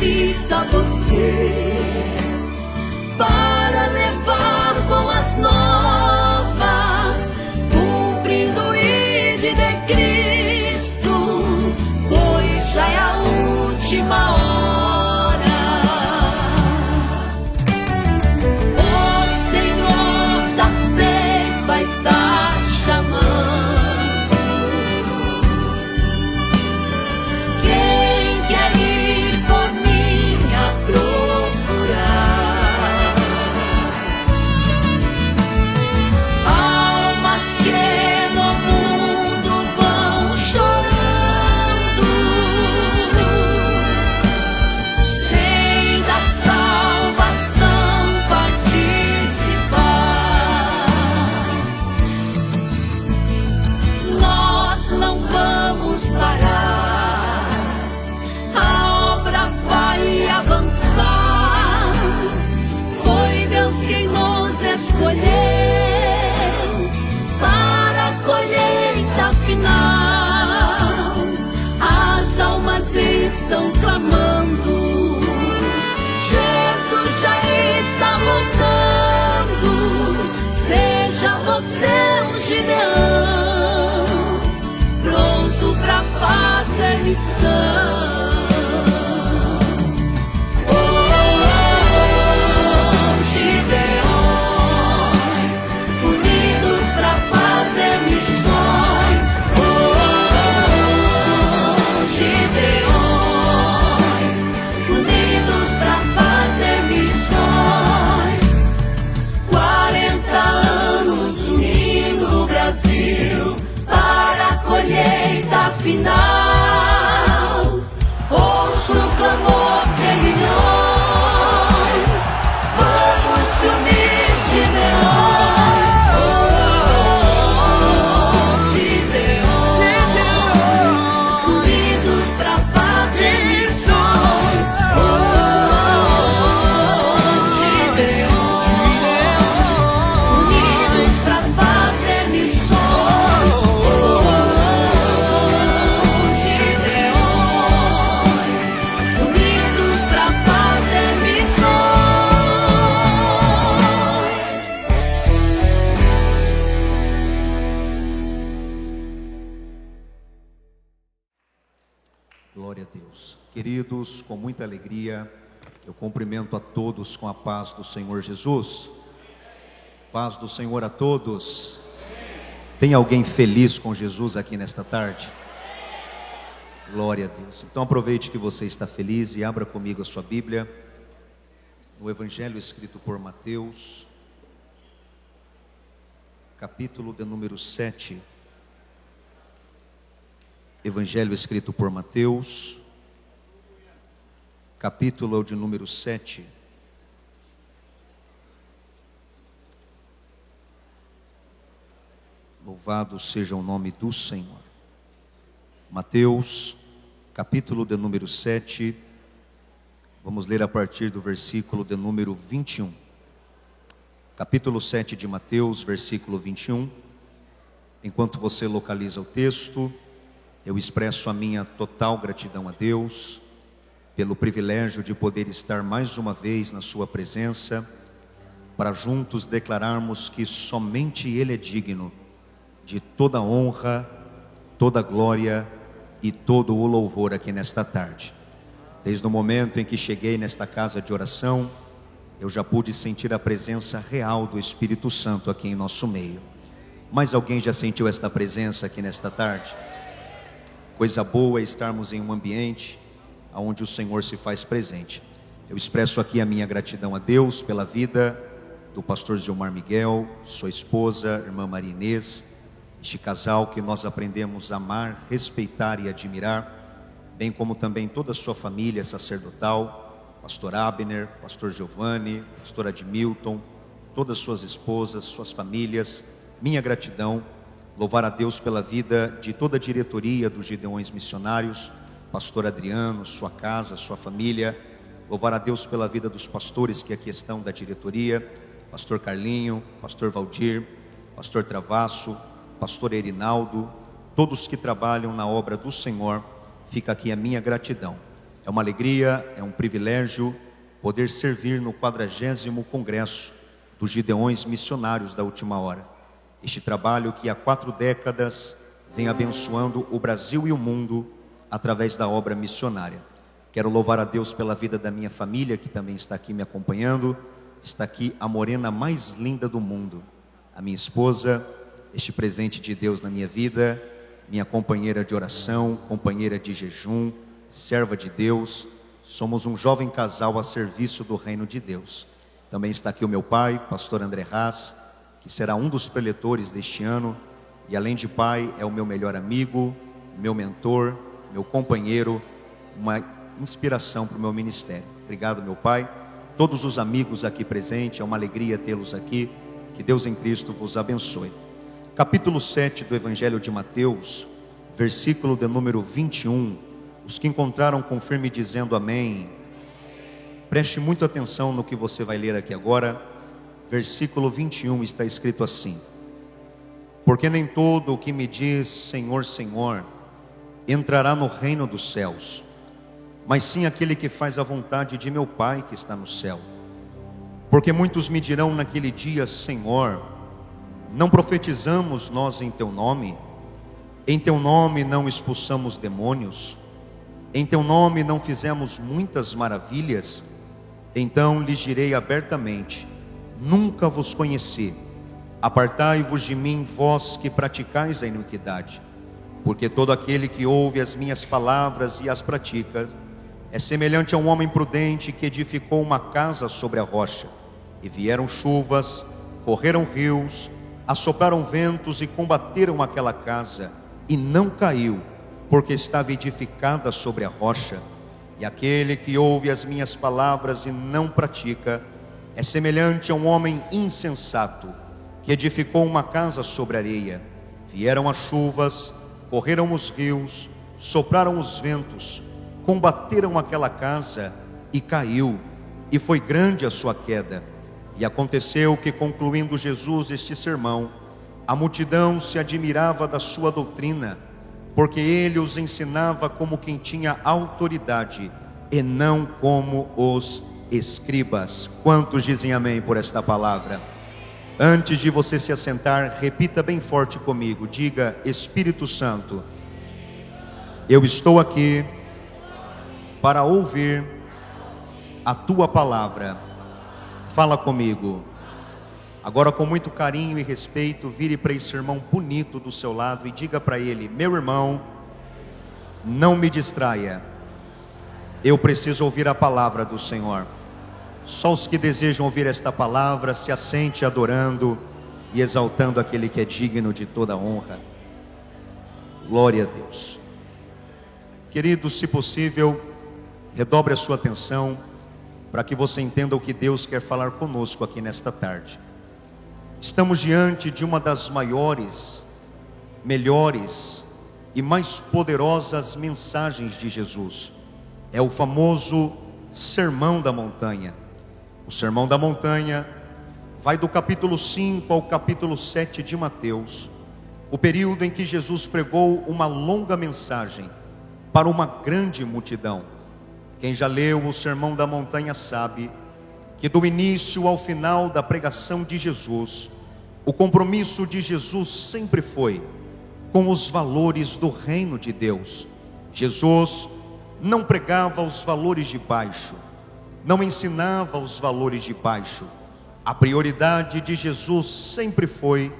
necessita você para levar boas novas, cumprindo o ID de Cristo, pois já é a última hora. Está chamando. Quem quer ir por mim a procurar? Almas que no mundo vão chorando, sem da salvação participar. Não vamos parar, a obra vai avançar. Foi Deus quem nos escolheu para a colheita final. As almas estão clamando, Jesus já está voltando. Seja você um Gideão, pronto pra fazer missão. Oh, Gideões, unidos pra fazer missões. Oh, Gideões, unidos pra fazer missões. 40 anos unindo o Brasil para a colheita final. Ouço o clamor de milhões, vamos se unir, Gideões. Oh, Gideões, unidos pra fazer missões. Oh, Gideões, unidos pra fazer missões. Glória a Deus. Queridos, com muita alegria, eu cumprimento a todos com a paz do Senhor Jesus. Paz do Senhor a todos. Tem alguém feliz com Jesus aqui nesta tarde? Glória a Deus. Então aproveite que você está feliz e abra comigo a sua Bíblia no Evangelho escrito por Mateus, capítulo de número 7. Evangelho escrito por Mateus, capítulo de número 7. Louvado seja o nome do Senhor. Mateus, capítulo de número 7. Vamos ler a partir do versículo de número 21. Capítulo 7 de Mateus, versículo 21. Enquanto você localiza o texto, eu expresso a minha total gratidão a Deus pelo privilégio de poder estar mais uma vez na sua presença, para juntos declararmos que somente Ele é digno de toda honra, toda glória e todo o louvor aqui nesta tarde. Desde o momento em que cheguei nesta casa de oração, eu já pude sentir a presença real do Espírito Santo aqui em nosso meio. Mas alguém já sentiu esta presença aqui nesta tarde? Coisa boa é estarmos em um ambiente onde o Senhor se faz presente. Eu expresso aqui a minha gratidão a Deus pela vida do pastor Gilmar Miguel, sua esposa, irmã Maria Inês, este casal que nós aprendemos a amar, respeitar e admirar, bem como também toda a sua família sacerdotal, pastor Abner, pastor Giovanni, pastor Admilton, todas as suas esposas, suas famílias. Minha gratidão. Louvar a Deus pela vida de toda a diretoria dos Gideões Missionários, pastor Adriano, sua casa, sua família. Louvar a Deus pela vida dos pastores que aqui estão da diretoria, pastor Carlinho, pastor Valdir, pastor Travasso, pastor Erinaldo, todos que trabalham na obra do Senhor. Fica aqui a minha gratidão. É uma alegria, é um privilégio poder servir no 40º Congresso dos Gideões Missionários da Última Hora. Este trabalho que há 4 décadas vem abençoando o Brasil e o mundo através da obra missionária. Quero louvar a Deus pela vida da minha família, que também está aqui me acompanhando. Está aqui a morena mais linda do mundo, a minha esposa, este presente de Deus na minha vida, minha companheira de oração, companheira de jejum, serva de Deus. Somos um jovem casal a serviço do reino de Deus. Também está aqui o meu pai, pastor André Haas, que será um dos preletores deste ano. E além de pai, é o meu melhor amigo, meu mentor, meu companheiro, uma inspiração para o meu ministério. Obrigado, meu pai. Todos os amigos aqui presentes, é uma alegria tê-los aqui. Que Deus em Cristo vos abençoe. Capítulo 7 do Evangelho de Mateus, versículo de número 21. Os que encontraram, confirme dizendo amém. Preste muita atenção no que você vai ler aqui agora. Versículo 21 está escrito assim: porque nem todo o que me diz Senhor, Senhor, entrará no reino dos céus, mas sim aquele que faz a vontade de meu Pai que está no céu. Porque muitos me dirão naquele dia: Senhor, não profetizamos nós em teu nome? Em teu nome não expulsamos demônios? Em teu nome não fizemos muitas maravilhas? Então lhes direi abertamente: nunca vos conheci. Apartai-vos de mim, vós que praticais a iniquidade. Porque todo aquele que ouve as minhas palavras e as pratica é semelhante a um homem prudente que edificou uma casa sobre a rocha. E vieram chuvas, correram rios, assopraram ventos e combateram aquela casa, e não caiu, porque estava edificada sobre a rocha. E aquele que ouve as minhas palavras e não pratica é semelhante a um homem insensato que edificou uma casa sobre areia. Vieram as chuvas, correram os rios, sopraram os ventos, combateram aquela casa e caiu, e foi grande a sua queda. E aconteceu que, concluindo Jesus este sermão, a multidão se admirava da sua doutrina, porque ele os ensinava como quem tinha autoridade e não como os escribas. Quantos dizem amém por esta palavra? Antes de você se assentar, repita bem forte comigo. Diga: Espírito Santo, eu estou aqui para ouvir a tua palavra. Fala comigo. Agora, com muito carinho e respeito, vire para esse irmão bonito do seu lado e diga para ele: meu irmão, não me distraia. Eu preciso ouvir a palavra do Senhor. Só os que desejam ouvir esta palavra, se assente adorando e exaltando aquele que é digno de toda honra. Glória a Deus. Queridos, se possível, redobre a sua atenção para que você entenda o que Deus quer falar conosco aqui nesta tarde. Estamos diante de uma das maiores, melhores e mais poderosas mensagens de Jesus. É o famoso Sermão da Montanha. O Sermão da Montanha vai do capítulo 5 ao capítulo 7 de Mateus, o período em que Jesus pregou uma longa mensagem para uma grande multidão. Quem já leu o Sermão da Montanha sabe que do início ao final da pregação de Jesus, o compromisso de Jesus sempre foi com os valores do reino de Deus. Jesus não pregava os valores de baixo, não ensinava os valores de baixo. A prioridade de Jesus sempre foi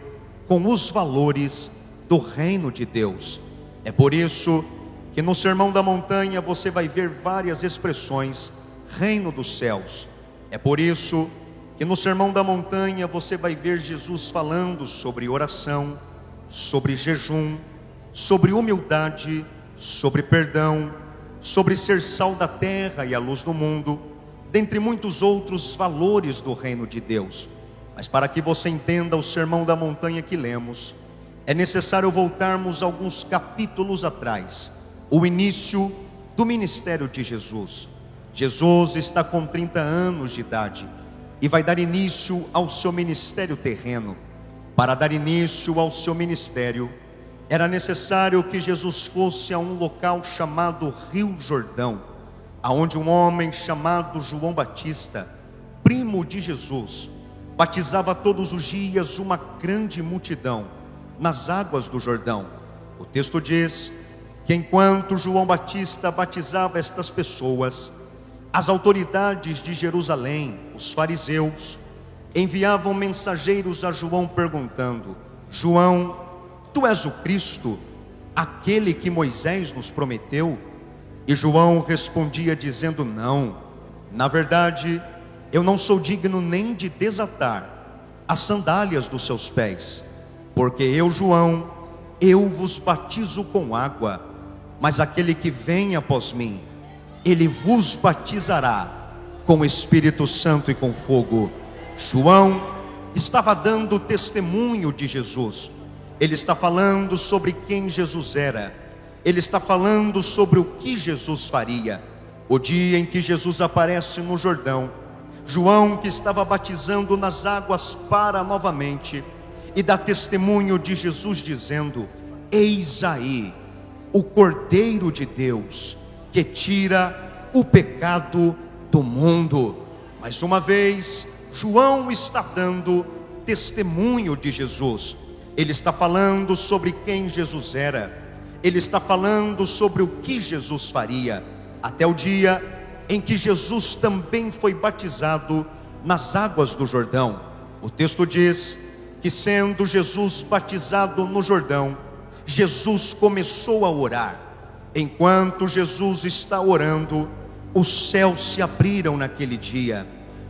com os valores do reino de Deus. É por isso que no Sermão da Montanha você vai ver várias expressões: reino dos céus. É por isso que no Sermão da Montanha você vai ver Jesus falando sobre oração, sobre jejum, sobre humildade, sobre perdão, sobre ser sal da terra e a luz do mundo, dentre muitos outros valores do reino de Deus. Mas para que você entenda o Sermão da Montanha que lemos, é necessário voltarmos alguns capítulos atrás, o início do ministério de Jesus. Jesus está com 30 anos de idade e vai dar início ao seu ministério terreno. Para dar início ao seu ministério, era necessário que Jesus fosse a um local chamado Rio Jordão. aonde um homem chamado João Batista, primo de Jesus, batizava todos os dias uma grande multidão nas águas do Jordão. O texto diz que enquanto João Batista batizava estas pessoas, as autoridades de Jerusalém, os fariseus, enviavam mensageiros a João perguntando: João, tu és o Cristo, aquele que Moisés nos prometeu? E João respondia dizendo: não, na verdade, eu não sou digno nem de desatar as sandálias dos seus pés, porque eu, João, eu vos batizo com água, mas aquele que vem após mim, ele vos batizará com o Espírito Santo e com fogo. João estava dando testemunho de Jesus. Ele está falando sobre quem Jesus era. Ele está falando sobre o que Jesus faria. O dia em que Jesus aparece no Jordão, João, que estava batizando nas águas, para novamente e dá testemunho de Jesus dizendo: eis aí o Cordeiro de Deus que tira o pecado do mundo. Mais uma vez, João está dando testemunho de Jesus. Ele está falando sobre quem Jesus era. Ele está falando sobre o que Jesus faria, até o dia em que Jesus também foi batizado nas águas do Jordão. O texto diz que, sendo Jesus batizado no Jordão, Jesus começou a orar. Enquanto Jesus está orando, os céus se abriram naquele dia.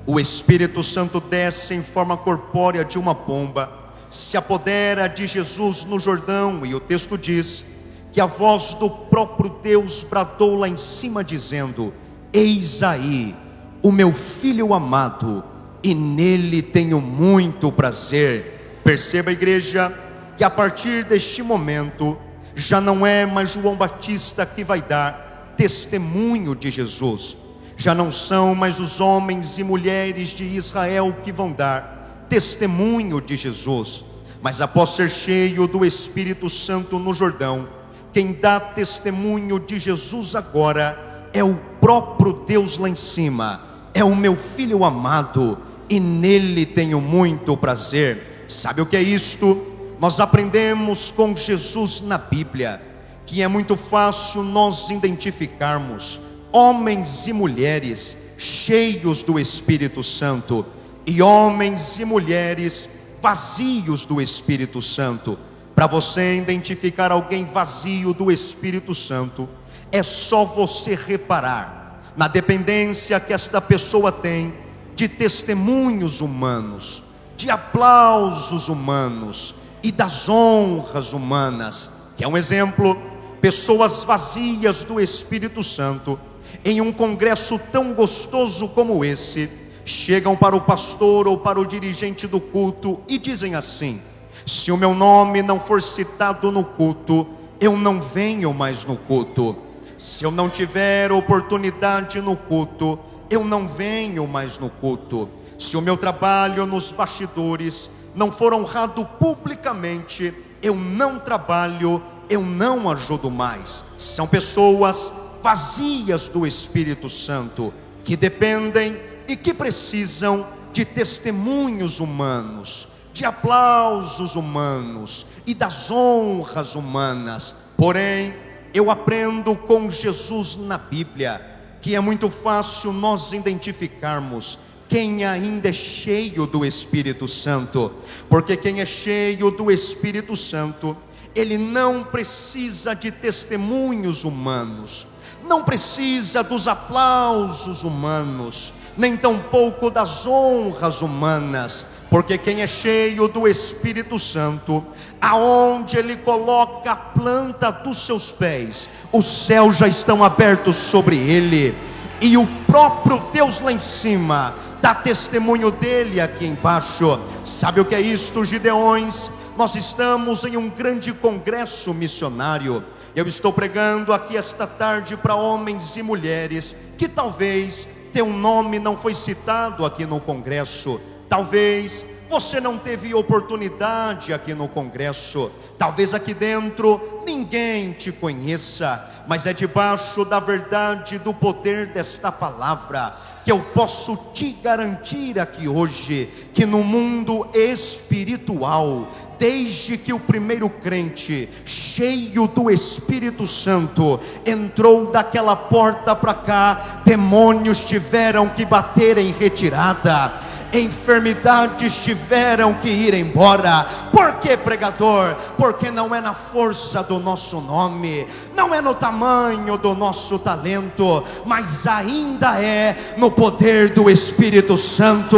O Espírito Santo desce em forma corpórea de uma pomba, se apodera de Jesus no Jordão, e o texto diz que a voz do próprio Deus bradou lá em cima dizendo: eis aí o meu filho amado, e nele tenho muito prazer. Perceba, igreja, que a partir deste momento já não é mais João Batista que vai dar testemunho de Jesus. Já não são mais os homens e mulheres de Israel que vão dar testemunho de Jesus, mas após ser cheio do Espírito Santo no Jordão, quem dá testemunho de Jesus agora é o próprio Deus lá em cima. É o meu filho amado, e nele tenho muito prazer. Sabe o que é isto? Nós aprendemos com Jesus na Bíblia que é muito fácil nós identificarmos homens e mulheres cheios do Espírito Santo e homens e mulheres vazios do Espírito Santo. Para você identificar alguém vazio do Espírito Santo, é só você reparar na dependência que esta pessoa tem de testemunhos humanos, de aplausos humanos e das honras humanas. Que é um exemplo: pessoas vazias do Espírito Santo, em um congresso tão gostoso como esse, chegam para o pastor ou para o dirigente do culto e dizem assim: se o meu nome não for citado no culto, eu não venho mais no culto. Se eu não tiver oportunidade no culto, eu não venho mais no culto. Se o meu trabalho nos bastidores não for honrado publicamente, eu não trabalho, eu não ajudo mais. São pessoas vazias do Espírito Santo, que dependem e que precisam de testemunhos humanos, de aplausos humanos e das honras humanas. Porém, eu aprendo com Jesus na Bíblia que é muito fácil nós identificarmos quem ainda é cheio do Espírito Santo, porque quem é cheio do Espírito Santo, ele não precisa de testemunhos humanos, não precisa dos aplausos humanos, nem tampouco das honras humanas, porque quem é cheio do Espírito Santo, aonde ele coloca a planta dos seus pés, os céus já estão abertos sobre ele, e o próprio Deus lá em cima dá testemunho dele aqui embaixo. Sabe o que é isto, Gideões? Nós estamos em um grande congresso missionário. Eu estou pregando aqui esta tarde para homens e mulheres que talvez teu nome não foi citado aqui no congresso, Talvez você não teve oportunidade aqui no congresso, talvez aqui dentro ninguém te conheça, mas é debaixo da verdade, do poder desta palavra, que eu posso te garantir aqui hoje, que no mundo espiritual, desde que o primeiro crente, cheio do Espírito Santo, entrou daquela porta para cá, demônios tiveram que bater em retirada, enfermidades tiveram que ir embora. Por que, pregador? Porque não é na força do nosso nome, não é no tamanho do nosso talento, mas ainda é no poder do Espírito Santo,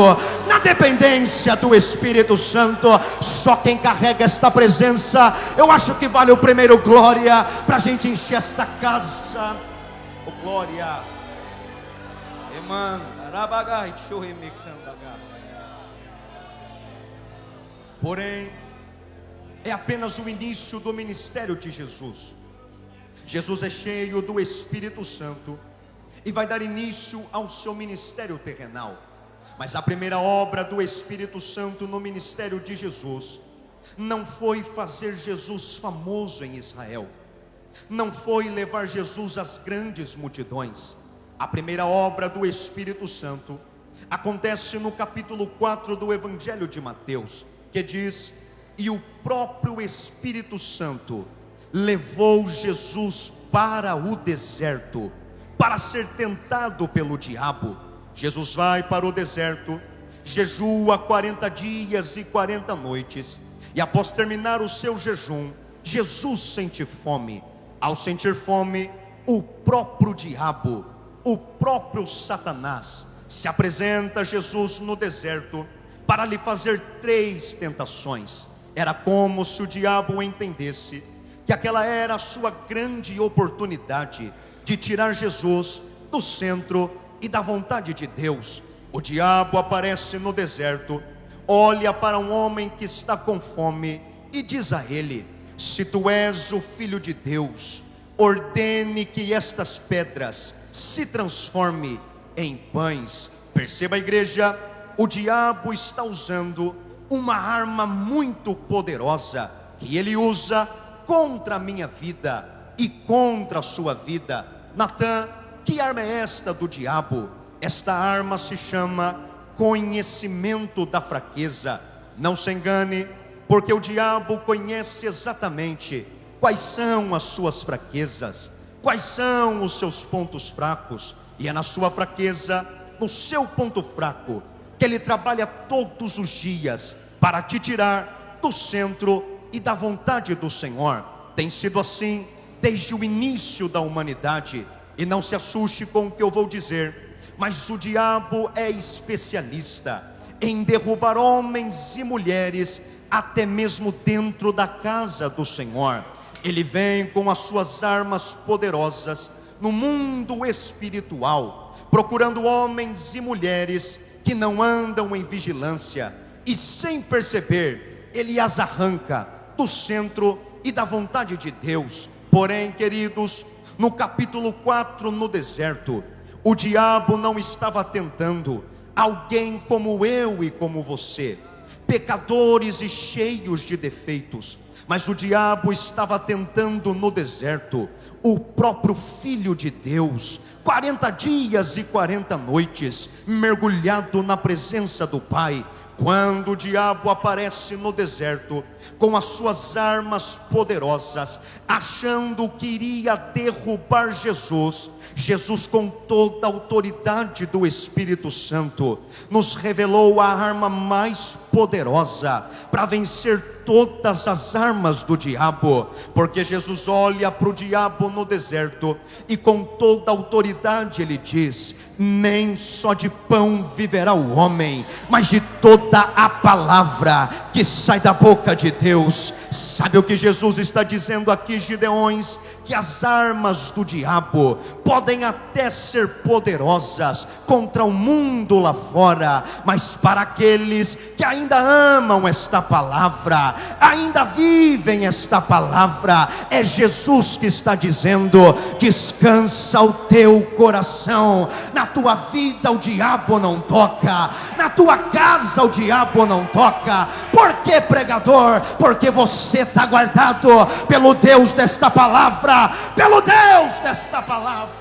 na dependência do Espírito Santo. Só quem carrega esta presença, eu acho que vale o primeiro glória, para a gente encher esta casa. Oh, glória. Porém, é apenas o início do ministério de Jesus. Jesus é cheio do Espírito Santo e vai dar início ao seu ministério terrenal. Mas a primeira obra do Espírito Santo no ministério de Jesus não foi fazer Jesus famoso em Israel, não foi levar Jesus às grandes multidões. A primeira obra do Espírito Santo acontece no capítulo 4 do Evangelho de Mateus, que diz: e o próprio Espírito Santo levou Jesus para o deserto, para ser tentado pelo diabo. Jesus vai para o deserto, jejua 40 dias e 40 noites, e após terminar o seu jejum, Jesus sente fome. Ao sentir fome, o próprio diabo, o próprio Satanás, se apresenta a Jesus no deserto para lhe fazer 3 tentações. Era como se o diabo entendesse que aquela era a sua grande oportunidade de tirar Jesus do centro e da vontade de Deus. O diabo aparece no deserto, olha para um homem que está com fome e diz a ele: se tu és o Filho de Deus, ordene que estas pedras se transformem em pães. Perceba, igreja, o diabo está usando uma arma muito poderosa, que ele usa contra a minha vida e contra a sua vida. Natan, que arma é esta do diabo? Esta arma se chama conhecimento da fraqueza. Não se engane, porque o diabo conhece exatamente quais são as suas fraquezas, quais são os seus pontos fracos, e é na sua fraqueza, no seu ponto fraco, que ele trabalha todos os dias para te tirar do centro e da vontade do Senhor. Tem sido assim desde o início da humanidade, e não se assuste com o que eu vou dizer, mas o diabo é especialista em derrubar homens e mulheres, até mesmo dentro da casa do Senhor. Ele vem com as suas armas poderosas no mundo espiritual, procurando homens e mulheres que não andam em vigilância, e sem perceber, ele as arranca do centro e da vontade de Deus. Porém, queridos, no capítulo 4, no deserto, o diabo não estava tentando alguém como eu e como você, pecadores e cheios de defeitos, mas o diabo estava tentando no deserto o próprio Filho de Deus, 40 dias e 40 noites, mergulhado na presença do Pai. Quando o diabo aparece no deserto com as suas armas poderosas, achando que iria derrubar Jesus, Jesus, com toda a autoridade do Espírito Santo, nos revelou a arma mais poderosa para vencer todas as armas do diabo, porque Jesus olha para o diabo no deserto e com toda a autoridade ele diz: nem só de pão viverá o homem, mas de toda a palavra que sai da boca de Deus. Sabe o que Jesus está dizendo aqui, Gideões? Que as armas do diabo podem até ser poderosas contra o mundo lá fora, mas para aqueles que ainda amam esta palavra, ainda vivem esta palavra, é Jesus que está dizendo: descansa o teu coração. Na tua vida o diabo não toca, na tua casa o diabo não toca. Por que, pregador? Porque você está guardado pelo Deus desta palavra, pelo Deus desta palavra.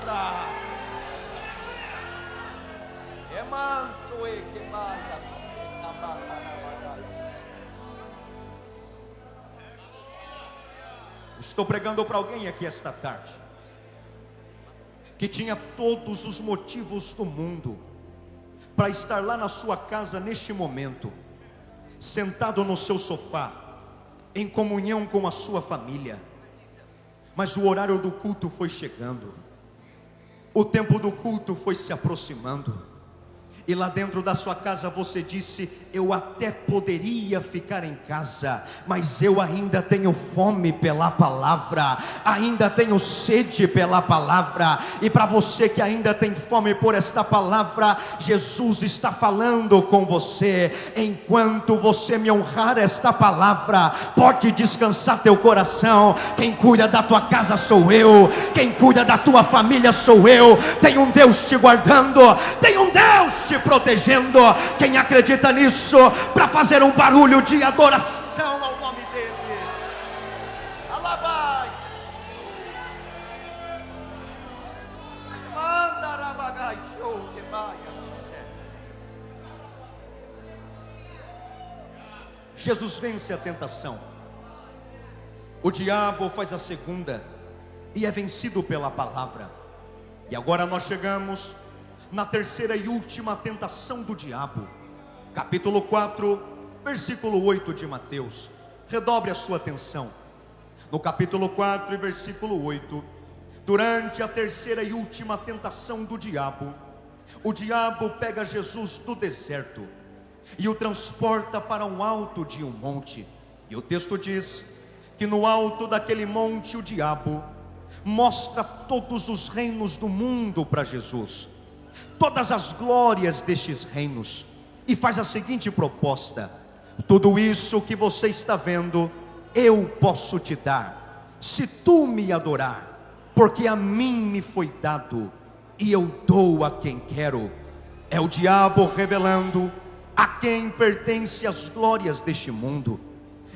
Estou pregando para alguém aqui esta tarde que tinha todos os motivos do mundo para estar lá na sua casa neste momento, sentado no seu sofá, em comunhão com a sua família, mas o horário do culto foi chegando, o tempo do culto foi se aproximando, e lá dentro da sua casa você disse: eu até poderia ficar em casa, mas eu ainda tenho fome pela palavra, ainda tenho sede pela palavra. E para você que ainda tem fome por esta palavra, Jesus está falando com você: enquanto você me honrar esta palavra, pode descansar teu coração. Quem cuida da tua casa sou eu, quem cuida da tua família sou eu. Tem um Deus te guardando, tem um Deus te protegendo. Quem acredita nisso, para fazer um barulho de adoração ao nome dele. Alabai. Mandarabagai show que vai. Jesus vence a tentação. O diabo faz a segunda e é vencido pela palavra. E agora nós chegamos na terceira e última tentação do diabo, capítulo 4, versículo 8 de Mateus. Redobre a sua atenção. No capítulo 4 e versículo 8, durante a terceira e última tentação do diabo, o diabo pega Jesus do deserto e o transporta para um alto de um monte. E o texto diz que no alto daquele monte o diabo mostra todos os reinos do mundo para Jesus, todas as glórias destes reinos, e faz a seguinte proposta: tudo isso que você está vendo, eu posso te dar, se tu me adorar, porque a mim me foi dado, e eu dou a quem quero. É o diabo revelando a quem pertence as glórias deste mundo,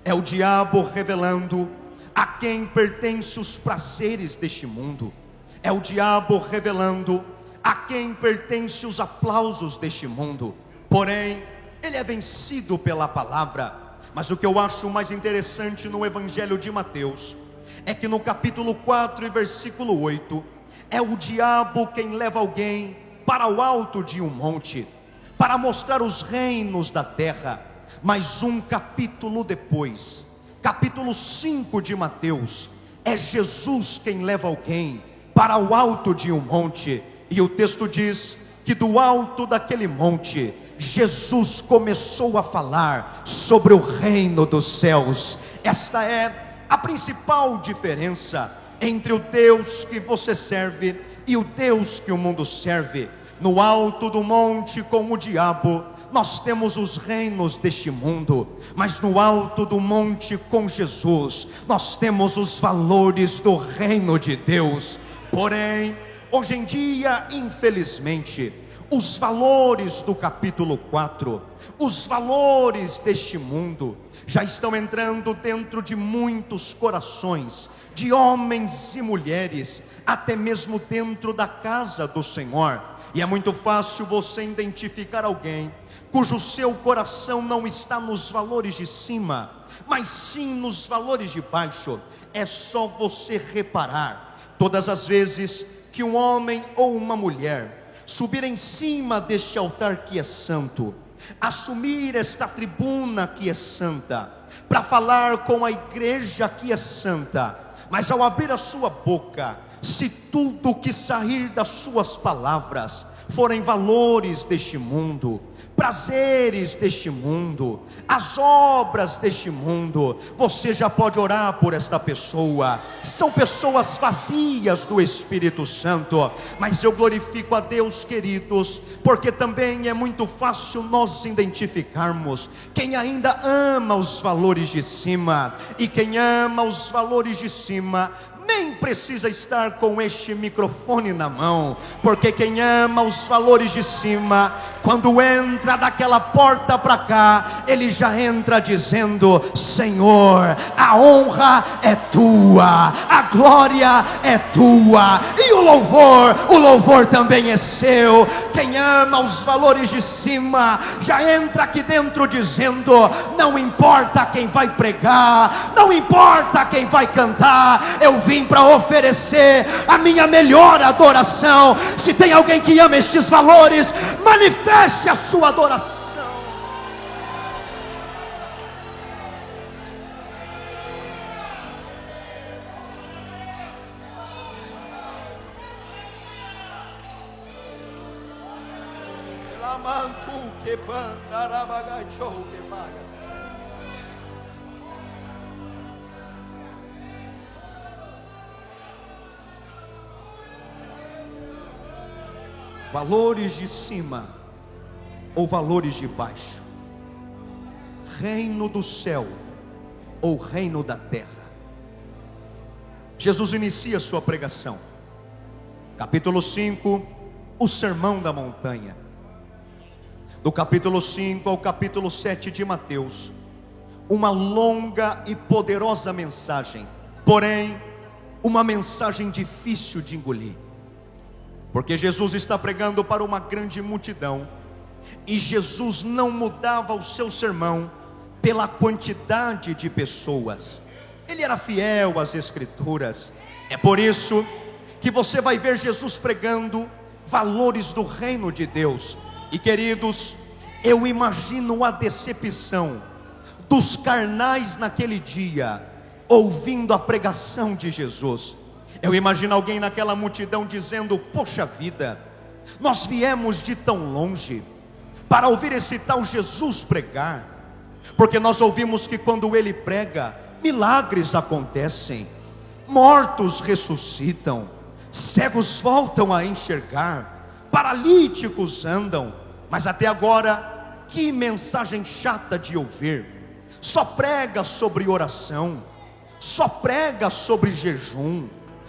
é o diabo revelando a quem pertence os prazeres deste mundo, é o diabo revelando a quem pertence os aplausos deste mundo. Porém, ele é vencido pela palavra. Mas o que eu acho mais interessante no Evangelho de Mateus é que no capítulo 4 e versículo 8, é o diabo quem leva alguém para o alto de um monte, para mostrar os reinos da terra. Mas um capítulo depois, capítulo 5 de Mateus, é Jesus quem leva alguém para o alto de um monte. E o texto diz que do alto daquele monte, Jesus começou a falar sobre o reino dos céus. Esta é a principal diferença entre o Deus que você serve e o Deus que o mundo serve. No alto do monte com o diabo, nós temos os reinos deste mundo, mas no alto do monte com Jesus, nós temos os valores do reino de Deus. Porém, hoje em dia, infelizmente, os valores do capítulo 4, os valores deste mundo, já estão entrando dentro de muitos corações, de homens e mulheres, até mesmo dentro da casa do Senhor. E é muito fácil você identificar alguém cujo seu coração não está nos valores de cima, mas sim nos valores de baixo. É só você reparar, todas as vezes que um homem ou uma mulher subir em cima deste altar que é santo, assumir esta tribuna que é santa, para falar com a igreja que é santa, mas ao abrir a sua boca, se tudo que sair das suas palavras forem valores deste mundo, prazeres deste mundo, as obras deste mundo. Você já pode orar por esta pessoa. São pessoas vazias do Espírito Santo, mas eu glorifico a Deus, queridos, porque também é muito fácil nós identificarmos quem ainda ama os valores de cima, e quem ama os valores de cima nem precisa estar com este microfone na mão, porque quem ama os valores de cima, quando entra daquela porta para cá, ele já entra dizendo: Senhor, a honra é tua, a glória é tua, e o louvor também é seu. Quem ama os valores de cima, já entra aqui dentro dizendo: não importa quem vai pregar, não importa quem vai cantar, eu vim para oferecer a minha melhor adoração. Se tem alguém que ama estes valores, manifeste a sua adoração. Valores de cima ou valores de baixo, reino do céu ou reino da terra. Jesus inicia sua pregação, capítulo 5, o sermão da montanha. Do capítulo 5 ao capítulo 7 de Mateus, uma longa e poderosa mensagem, porém uma mensagem difícil de engolir, porque Jesus está pregando para uma grande multidão, e Jesus não mudava o seu sermão pela quantidade de pessoas. Ele era fiel às Escrituras. É por isso que você vai ver Jesus pregando valores do reino de Deus. E queridos, eu imagino a decepção dos carnais naquele dia, ouvindo a pregação de Jesus. Eu imagino alguém naquela multidão dizendo: poxa vida, nós viemos de tão longe para ouvir esse tal Jesus pregar, porque nós ouvimos que quando ele prega, milagres acontecem, mortos ressuscitam, cegos voltam a enxergar, paralíticos andam. Mas até agora, que mensagem chata de ouvir. Só prega sobre oração, só prega sobre jejum,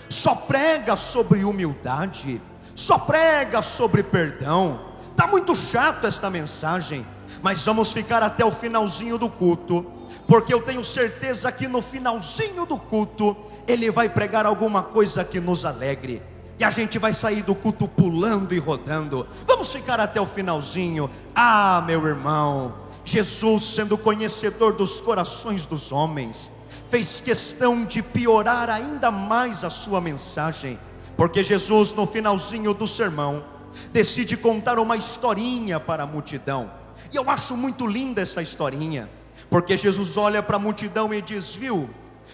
só prega sobre humildade, só prega sobre perdão. Está muito chato esta mensagem, mas vamos ficar até o finalzinho do culto, porque eu tenho certeza que no finalzinho do culto ele vai pregar alguma coisa que nos alegre, e a gente vai sair do culto pulando e rodando. Vamos ficar até o finalzinho. Ah, meu irmão, Jesus, sendo conhecedor dos corações dos homens, fez questão de piorar ainda mais a sua mensagem, porque Jesus, no finalzinho do sermão, decide contar uma historinha para a multidão. E eu acho muito linda essa historinha, porque Jesus olha para a multidão e diz: viu,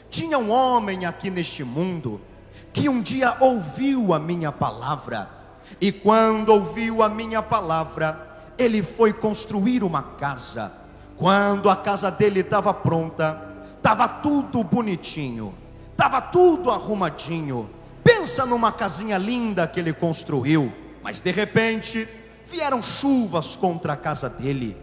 tinha um homem aqui neste mundo que um dia ouviu a minha palavra, e quando ouviu a minha palavra, ele foi construir uma casa. Quando a casa dele estava pronta, estava tudo bonitinho, estava tudo arrumadinho. Pensa numa casinha linda que ele construiu, mas de repente vieram chuvas contra a casa dele,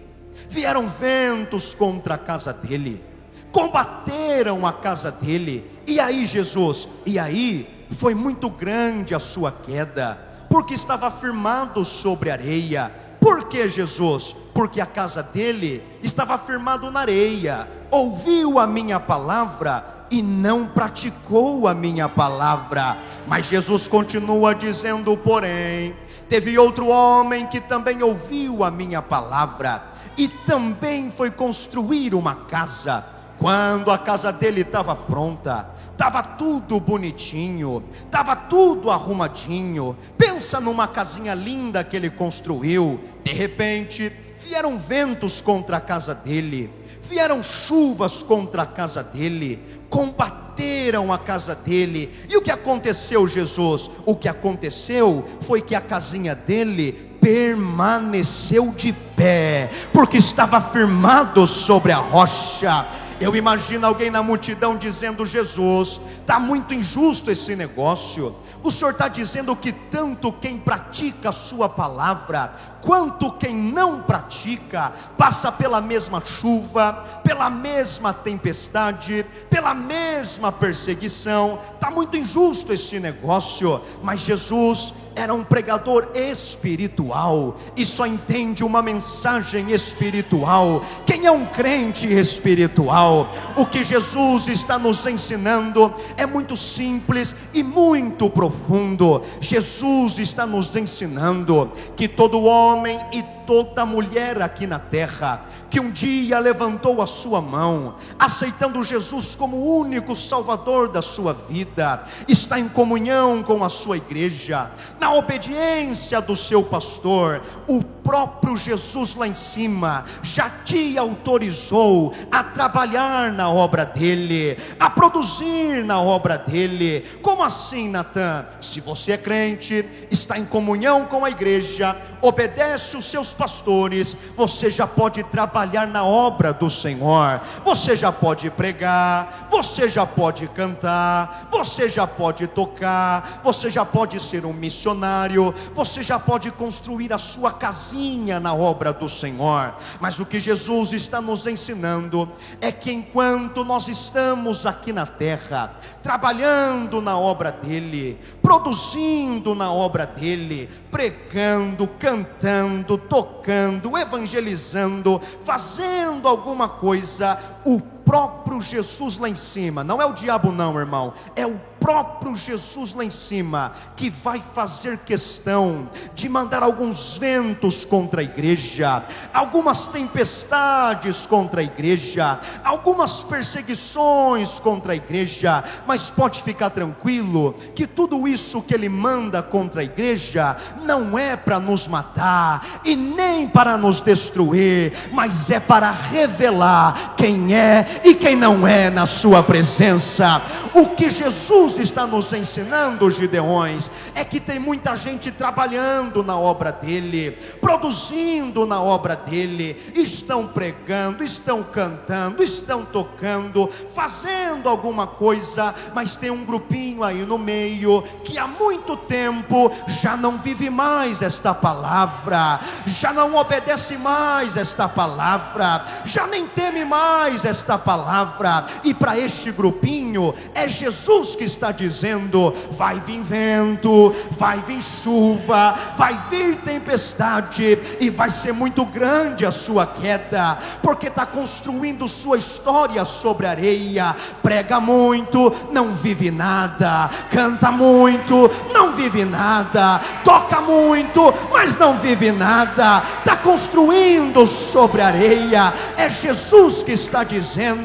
vieram ventos contra a casa dele, combateram a casa dele. E aí, Jesus, e aí foi muito grande a sua queda, porque estava firmado sobre areia. Por que, Jesus? Porque a casa dele estava firmado na areia. Ouviu a minha palavra e não praticou a minha palavra. Mas Jesus continua dizendo: porém, teve outro homem que também ouviu a minha palavra e também foi construir uma casa. Quando a casa dele estava pronta, estava tudo bonitinho, estava tudo arrumadinho. Pensa numa casinha linda que ele construiu. De repente vieram ventos contra a casa dele, vieram chuvas contra a casa dele, combateram a casa dele. E o que aconteceu, Jesus? O que aconteceu foi que a casinha dele permaneceu de pé. pé, porque estava firmado sobre a rocha. Eu imagino alguém na multidão dizendo: Jesus, está muito injusto esse negócio. O Senhor está dizendo que tanto quem pratica a sua palavra, quanto quem não pratica, passa pela mesma chuva, pela mesma tempestade, pela mesma perseguição. Está muito injusto esse negócio. Mas Jesus era um pregador espiritual, e só entende uma mensagem espiritual quem é um crente espiritual. O que Jesus está nos ensinando é muito simples e muito profundo. Jesus está nos ensinando que todo homem e toda mulher aqui na terra que um dia levantou a sua mão, aceitando Jesus como o único salvador da sua vida, está em comunhão com a sua igreja, na obediência do seu pastor. O próprio Jesus lá em cima já te autorizou a trabalhar na obra dele, a produzir na obra dele. Como assim, Natan? Se você é crente, está em comunhão com a igreja, obedece os seus pastores, você já pode trabalhar na obra do Senhor. Você já pode pregar, você já pode cantar, você já pode tocar, você já pode ser um missionário, você já pode construir a sua casinha na obra do Senhor. Mas o que Jesus está nos ensinando é que enquanto nós estamos aqui na terra, trabalhando na obra dele, produzindo na obra dele, pregando, cantando, tocando, evangelizando, fazendo alguma coisa, o próprio Jesus lá em cima, não é o diabo não, irmão, é o próprio Jesus lá em cima que vai fazer questão de mandar alguns ventos contra a igreja, algumas tempestades contra a igreja, algumas perseguições contra a igreja. Mas pode ficar tranquilo que tudo isso que ele manda contra a igreja não é para nos matar e nem para nos destruir, mas é para revelar quem é e quem não é na sua presença. O que Jesus está nos ensinando, Gideões, é que tem muita gente trabalhando na obra dele, produzindo na obra dele, estão pregando, estão cantando, estão tocando, fazendo alguma coisa, mas tem um grupinho aí no meio que há muito tempo já não vive mais esta palavra, já não obedece mais esta palavra, já nem teme mais esta palavra. E para este grupinho é Jesus que está dizendo: vai vir vento, vai vir chuva, vai vir tempestade, e vai ser muito grande a sua queda, porque está construindo sua história sobre areia. Prega muito, não vive nada, canta muito, não vive nada, toca muito, mas não vive nada, está construindo sobre areia. É Jesus que está dizendo.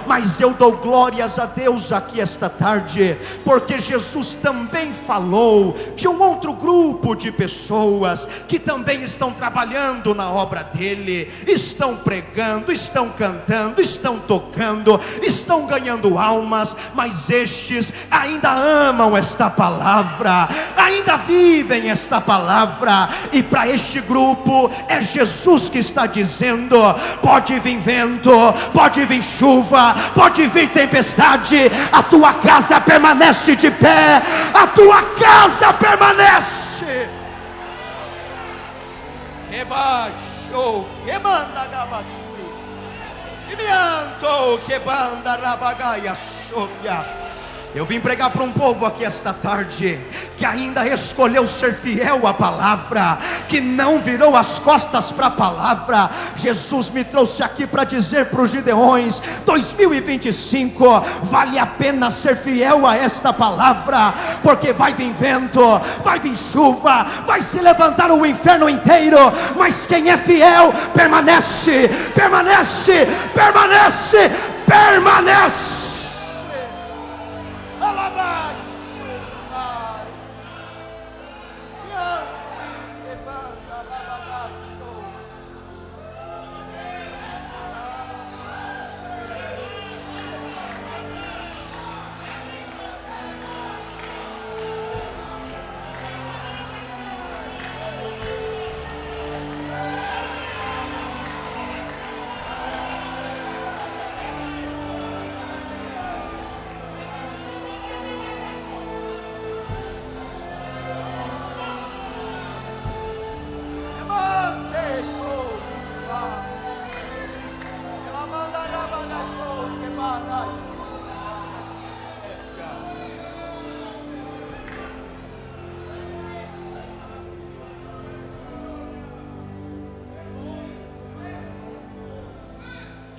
Mas eu dou glórias a Deus aqui esta tarde, porque Jesus também falou de um outro grupo de pessoas que também estão trabalhando na obra dele, estão pregando, estão cantando, estão tocando, estão ganhando almas, mas estes ainda amam esta palavra, ainda vivem esta palavra. E para este grupo é Jesus que está dizendo: pode vir vento, pode vir chuva, pode vir tempestade, a tua casa permanece de pé, a tua casa permanece. Rebaixo, que manda gabaixo, e mianto, que banda rabagaia soia. Eu vim pregar para um povo aqui esta tarde que ainda escolheu ser fiel à palavra, que não virou as costas para a palavra. Jesus me trouxe aqui para dizer para os Gideões: 2025 vale a pena ser fiel a esta palavra, porque vai vir vento, vai vir chuva, vai se levantar o inferno inteiro, mas quem é fiel permanece, permanece, permanece, permanece.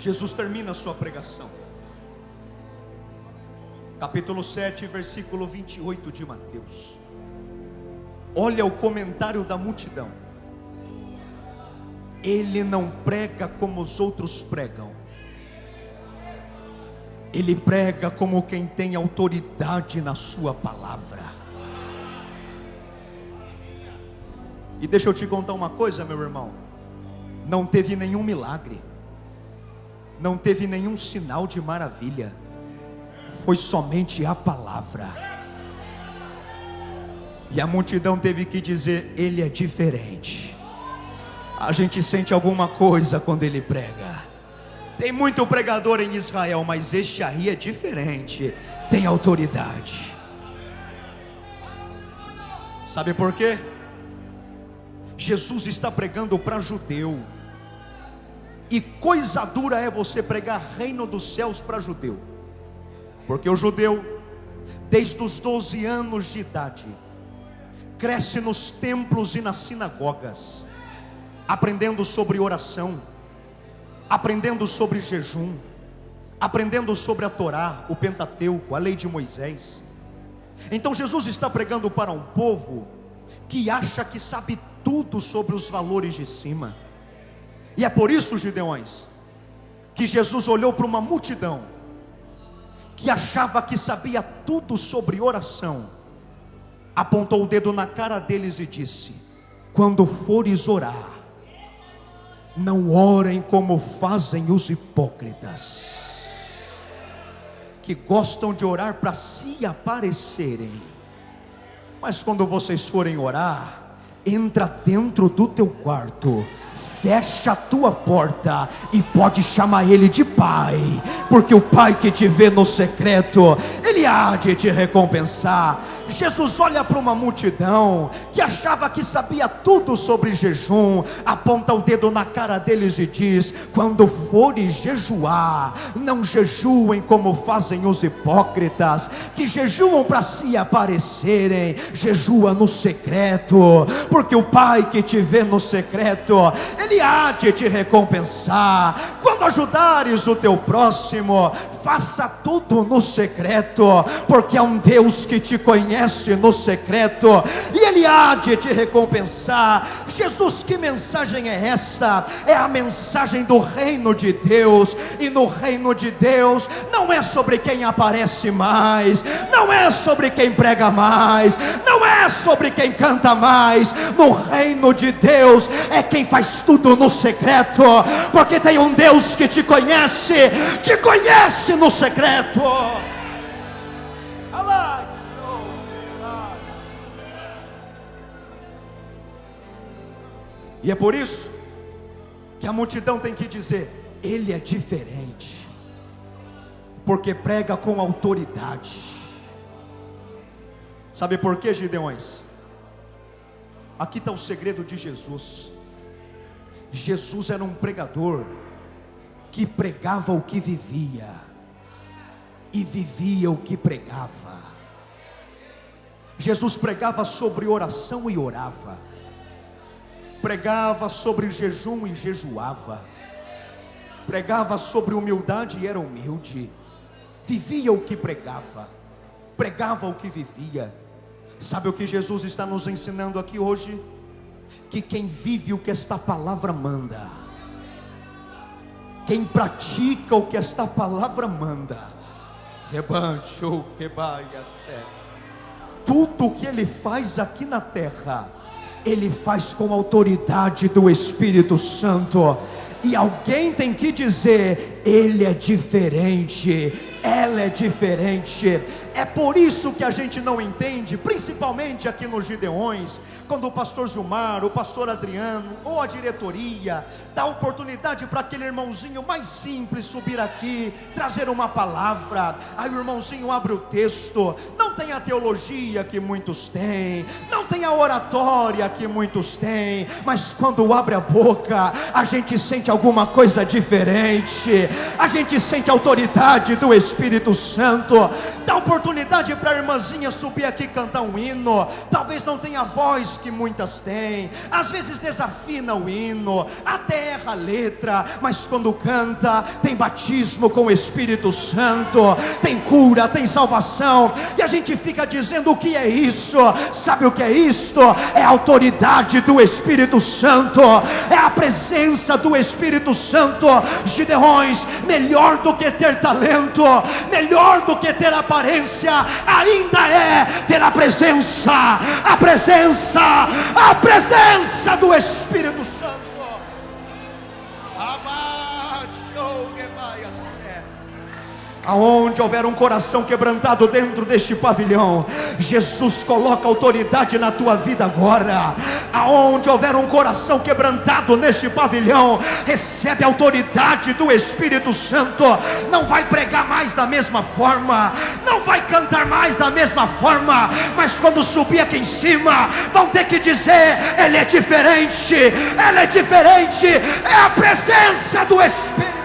Jesus termina a sua pregação. Capítulo 7, versículo 28 de Mateus. Olha o comentário da multidão. Ele não prega como os outros pregam. Ele prega como quem tem autoridade na sua palavra. E deixa eu te contar uma coisa, meu irmão. Não teve nenhum milagre. Não teve nenhum sinal de maravilha. Foi somente a palavra. E a multidão teve que dizer: ele é diferente. A gente sente alguma coisa quando ele prega. Tem muito pregador em Israel, mas este aí é diferente. Tem autoridade. Sabe por quê? Jesus está pregando para judeu. E coisa dura é você pregar reino dos céus para judeu. Porque o judeu, desde os 12 anos de idade, cresce nos templos e nas sinagogas, aprendendo sobre oração, aprendendo sobre jejum, aprendendo sobre a Torá, o Pentateuco, a lei de Moisés. Então Jesus está pregando para um povo que acha que sabe tudo sobre os valores de cima. E é por isso, Gideões, que Jesus olhou para uma multidão que achava que sabia tudo sobre oração, apontou o dedo na cara deles e disse: quando fores orar, não orem como fazem os hipócritas, que gostam de orar para se aparecerem. Mas quando vocês forem orar, entra dentro do teu quarto, fecha a tua porta e pode chamar ele de pai, porque o pai que te vê no secreto, ele há de te recompensar. Jesus olha para uma multidão que achava que sabia tudo sobre jejum, aponta o dedo na cara deles e diz: quando fores jejuar, não jejuem como fazem os hipócritas, que jejuam para se aparecerem. Jejua no secreto, porque o pai que te vê no secreto, ele há de te recompensar. Quando ajudares o teu próximo, faça tudo no secreto, porque é um Deus que te conhece no secreto, e ele há de te recompensar. Jesus, que mensagem é essa? É a mensagem do reino de Deus. E no reino de Deus não é sobre quem aparece mais, não é sobre quem prega mais, não é sobre quem canta mais. No reino de Deus é quem faz tudo no secreto, porque tem um Deus que te conhece no secreto. E é por isso que a multidão tem que dizer: ele é diferente, porque prega com autoridade. Sabe por quê, Gideões? Aqui está o segredo de Jesus. Jesus era um pregador que pregava o que vivia, e vivia o que pregava. Jesus pregava sobre oração e orava, pregava sobre jejum e jejuava, pregava sobre humildade e era humilde, vivia o que pregava, pregava o que vivia. Sabe o que Jesus está nos ensinando aqui hoje? Que quem vive o que esta palavra manda, quem pratica o que esta palavra manda, rebancho, rebaia, tudo o que ele faz aqui na terra, ele faz com a autoridade do Espírito Santo. E alguém tem que dizer: ele é diferente, ela é diferente. É por isso que a gente não entende, principalmente aqui nos Gideões, quando o pastor Gilmar, o pastor Adriano ou a diretoria dá oportunidade para aquele irmãozinho mais simples subir aqui, trazer uma palavra. Aí o irmãozinho abre o texto, não tem a teologia que muitos têm, não tem a oratória que muitos têm, mas quando abre a boca, a gente sente alguma coisa diferente, a gente sente a autoridade do Espírito Santo. Dá oportunidade oportunidade para a irmãzinha subir aqui e cantar um hino. Talvez não tenha a voz que muitas têm, às vezes desafina o hino, até erra a letra, mas quando canta, tem batismo com o Espírito Santo, tem cura, tem salvação, e a gente fica dizendo: o que é isso? Sabe o que é isto? É a autoridade do Espírito Santo, é a presença do Espírito Santo. Gideões, melhor do que ter talento, melhor do que ter aparência, ainda é ter a presença do Espírito Santo. Aonde houver um coração quebrantado dentro deste pavilhão, Jesus coloca autoridade na tua vida agora. Aonde houver um coração quebrantado neste pavilhão, recebe a autoridade do Espírito Santo. Não vai pregar mais da mesma forma, não vai cantar mais da mesma forma, mas quando subir aqui em cima, vão ter que dizer: ele é diferente, ela é diferente, é a presença do Espírito.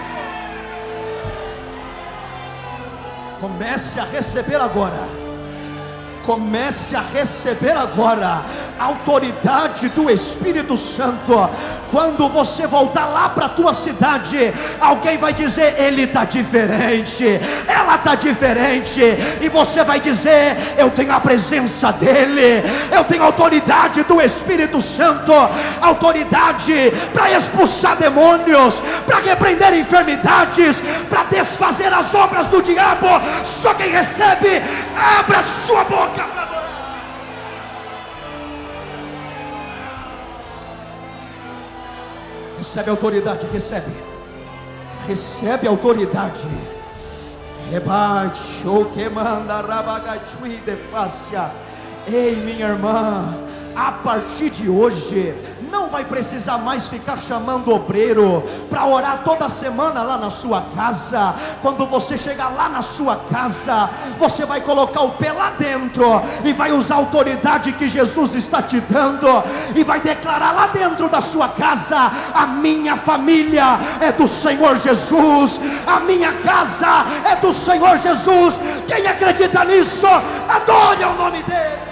Comece a receber agora. Comece a receber agora a autoridade do Espírito Santo. Quando você voltar lá para a tua cidade, alguém vai dizer: ele está diferente, ela está diferente, e você vai dizer: eu tenho a presença dele, eu tenho a autoridade do Espírito Santo, autoridade para expulsar demônios, para repreender enfermidades, para desfazer as obras do diabo. Só quem recebe, abra sua boca para adorar. Recebe autoridade, recebe autoridade. Rebate, o que manda rabagatui de fácia. Ei, minha irmã, a partir de hoje, não vai precisar mais ficar chamando obreiro para orar toda semana lá na sua casa. Quando você chegar lá na sua casa, você vai colocar o pé lá dentro e vai usar a autoridade que Jesus está te dando, e vai declarar lá dentro da sua casa: a minha família é do Senhor Jesus, a minha casa é do Senhor Jesus. Quem acredita nisso, adore o nome dele.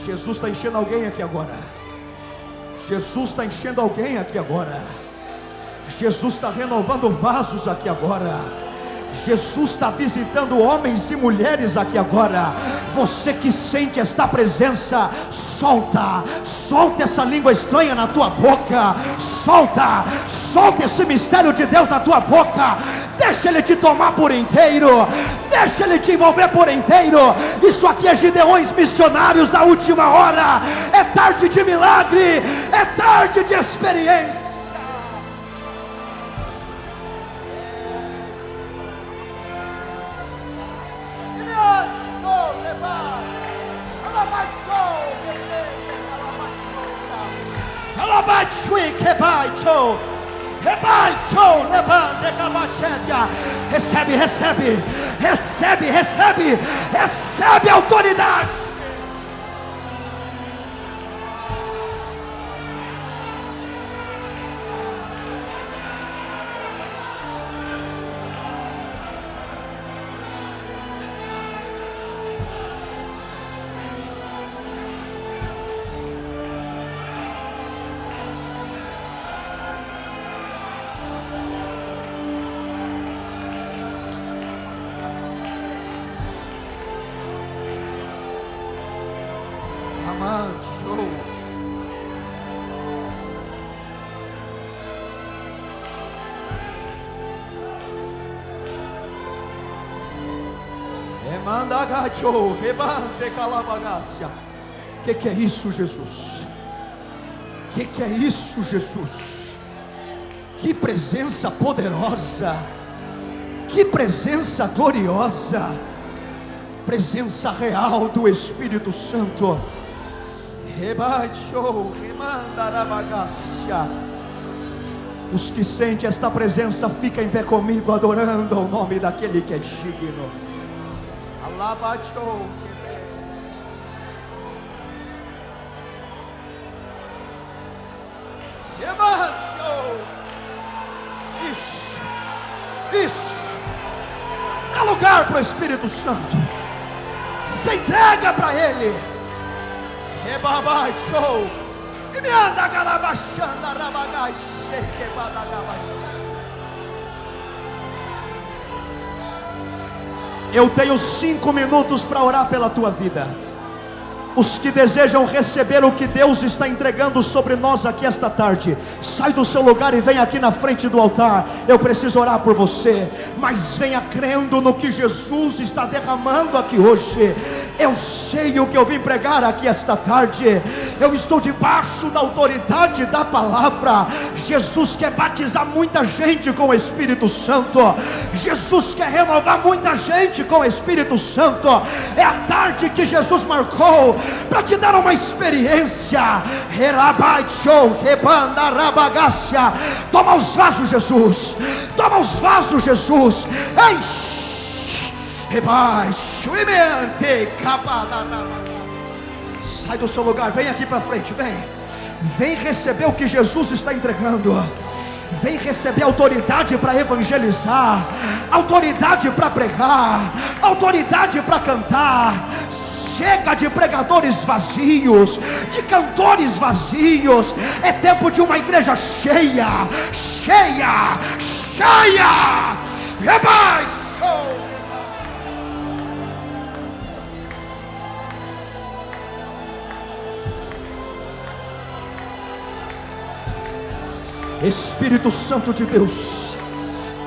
Jesus está enchendo alguém aqui agora. Jesus está enchendo alguém aqui agora. Jesus está renovando vasos aqui agora. Jesus está visitando homens e mulheres aqui agora. Você que sente esta presença, solta essa língua estranha na tua boca. Solta esse mistério de Deus na tua boca. Deixa ele te tomar por inteiro, deixa ele te envolver por inteiro. Isso aqui é Gideões missionários da última hora. É tarde de milagre, é tarde de experiência. Recebe autoridade. Que é isso, Jesus? Que é isso, Jesus? Que presença poderosa, que presença gloriosa, presença real do Espírito Santo. Os que sentem esta presença, fica em pé comigo, adorando o nome daquele que é digno. Isso. Isso. Dá lugar para o Espírito Santo. Se entrega para Ele. Rebabai, show. E me anda garabachanda, rabagai, chequebadagabai. Eu tenho 5 minutos para orar pela tua vida. Os que desejam receber o que Deus está entregando sobre nós aqui esta tarde, sai do seu lugar e vem aqui na frente do altar. Eu preciso orar por você, mas venha crendo no que Jesus está derramando aqui hoje. Eu sei o que eu vim pregar aqui esta tarde. Eu estou debaixo da autoridade da palavra. Jesus quer batizar muita gente com o Espírito Santo. Jesus quer renovar muita gente com o Espírito Santo. É a tarde que Jesus marcou para te dar uma experiência. Toma os vasos, Jesus. Toma os vasos, Jesus. Enche. Sai do seu lugar, vem aqui para frente, vem. Vem receber o que Jesus está entregando. Vem receber autoridade para evangelizar, autoridade para pregar, autoridade para cantar. Chega de pregadores vazios, de cantores vazios. É tempo de uma igreja cheia, cheia, cheia. Espírito Santo de Deus,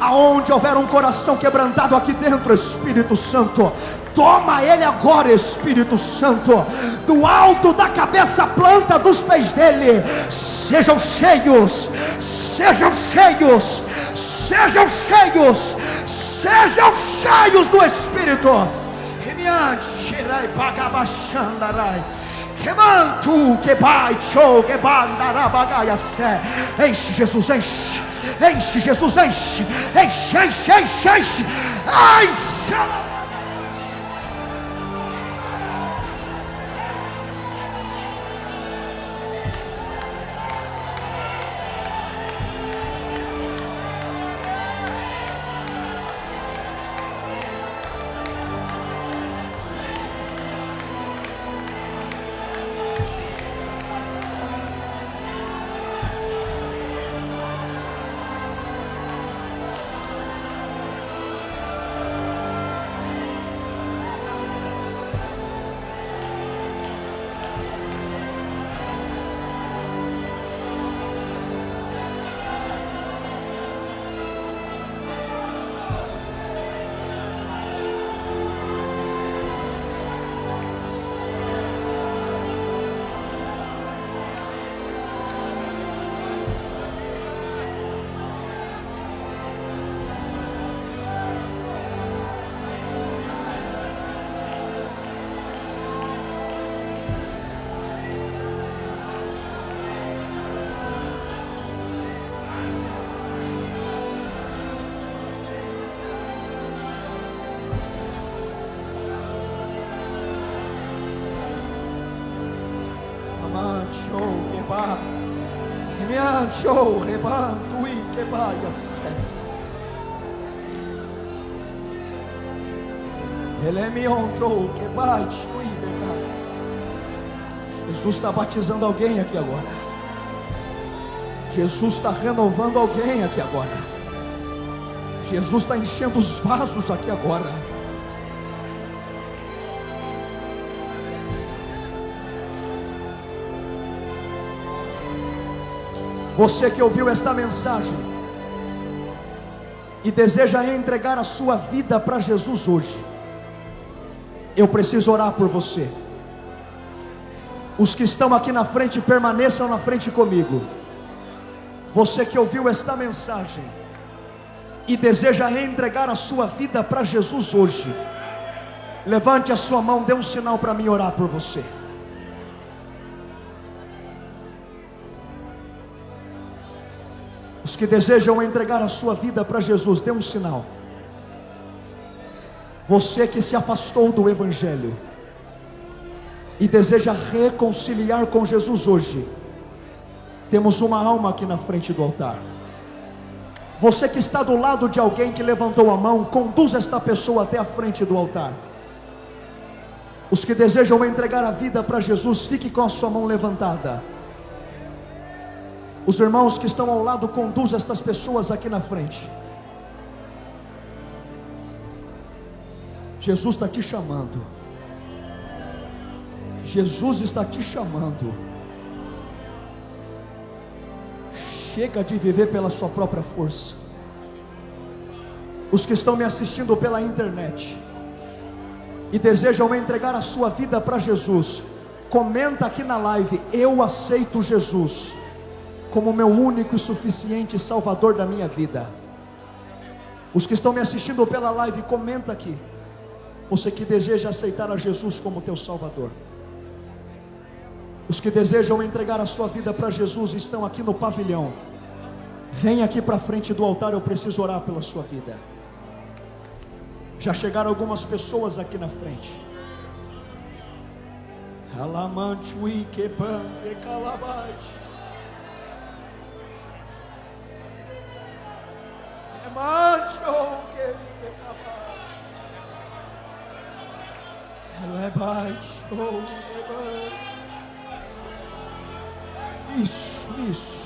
aonde houver um coração quebrantado aqui dentro, Espírito Santo, toma ele agora, Espírito Santo, do alto da cabeça à planta dos pés dele. Sejam cheios, sejam cheios, sejam cheios, sejam cheios do Espírito. Enche, Jesus, enche. Enche, Jesus, enche. Enche, enche, enche, enche. Enche. Jesus está batizando alguém aqui agora. Jesus está renovando alguém aqui agora. Jesus está enchendo os vasos aqui agora. Você que ouviu esta mensagem e deseja entregar a sua vida para Jesus hoje, eu preciso orar por você. Os que estão aqui na frente, permaneçam na frente comigo. Você que ouviu esta mensagem e deseja entregar a sua vida para Jesus hoje, levante a sua mão, dê um sinal para mim orar por você. Os que desejam entregar a sua vida para Jesus, dê um sinal. Você que se afastou do Evangelho e deseja reconciliar com Jesus hoje, Temos uma alma aqui na frente do altar. Você que está do lado de alguém que levantou a mão, conduza esta pessoa até a frente do altar. Os que desejam entregar a vida para Jesus, fique com a sua mão levantada. Os irmãos que estão ao lado, conduza estas pessoas aqui na frente. Jesus está te chamando. Jesus está te chamando. Chega de viver pela sua própria força. Os que estão me assistindo pela internet e desejam entregar a sua vida para Jesus, comenta aqui na live: eu aceito Jesus como meu único e suficiente Salvador da minha vida. Os que estão me assistindo pela live, comenta aqui: você que deseja aceitar a Jesus como teu Salvador. Os que desejam entregar a sua vida para Jesus estão aqui no pavilhão. Vem aqui para frente do altar, eu preciso orar pela sua vida. Já chegaram algumas pessoas aqui na frente. Isso.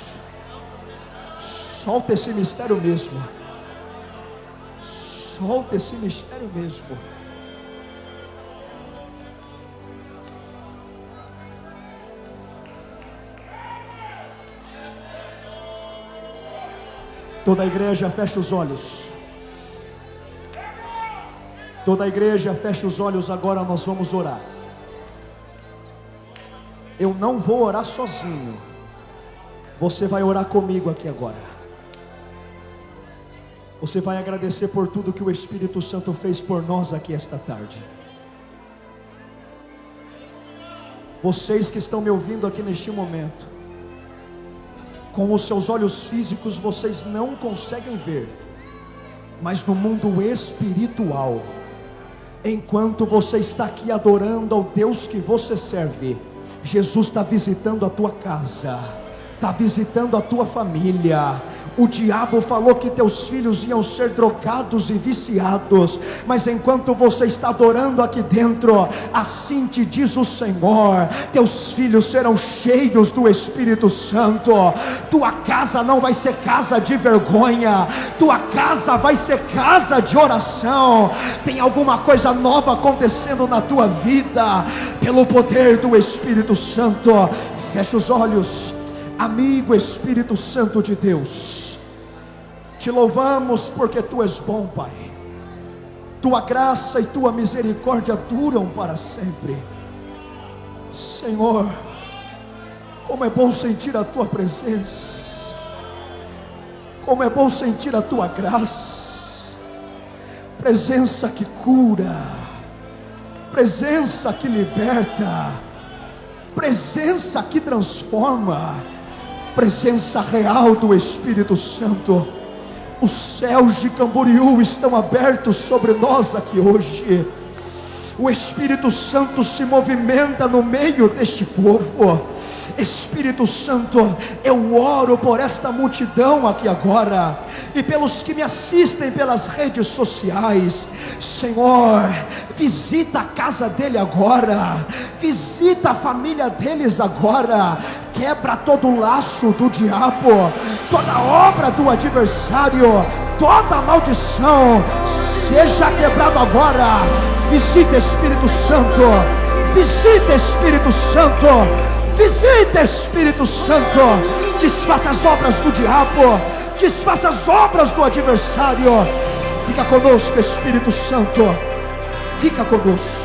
Solta esse mistério mesmo. Solta esse mistério mesmo. Toda a igreja fecha os olhos. Toda a igreja fecha os olhos. Agora nós vamos orar. Eu não vou orar sozinho. Você vai orar comigo aqui agora. Você vai agradecer por tudo que o Espírito Santo fez por nós aqui esta tarde. Vocês que estão me ouvindo aqui neste momento, com os seus olhos físicos vocês não conseguem ver, mas no mundo espiritual, enquanto você está aqui adorando ao Deus que você serve, Jesus está visitando a tua casa, está visitando a tua família. O diabo falou que teus filhos iam ser drogados e viciados, mas enquanto você está adorando aqui dentro, assim te diz o Senhor: teus filhos serão cheios do Espírito Santo. Tua casa não vai ser casa de vergonha, tua casa vai ser casa de oração. Tem alguma coisa nova acontecendo na tua vida, pelo poder do Espírito Santo. Fecha os olhos. Amigo Espírito Santo de Deus, te louvamos porque Tu és bom, Pai. Tua graça e Tua misericórdia duram para sempre. Senhor, como é bom sentir a Tua presença, como é bom sentir a Tua graça, presença que cura, presença que liberta, presença que transforma, presença real do Espírito Santo. Os céus de Camboriú estão abertos sobre nós aqui hoje. O Espírito Santo se movimenta no meio deste povo. Espírito Santo, eu oro por esta multidão aqui agora, e pelos que me assistem pelas redes sociais. Senhor, visita a casa dele agora, visita a família deles agora, quebra todo o laço do diabo, toda obra do adversário, toda maldição, seja quebrado agora. Visita Espírito Santo, visita Espírito Santo, visita Espírito Santo, desfaça as obras do diabo, desfaça as obras do adversário. Fica conosco, Espírito Santo, fica conosco.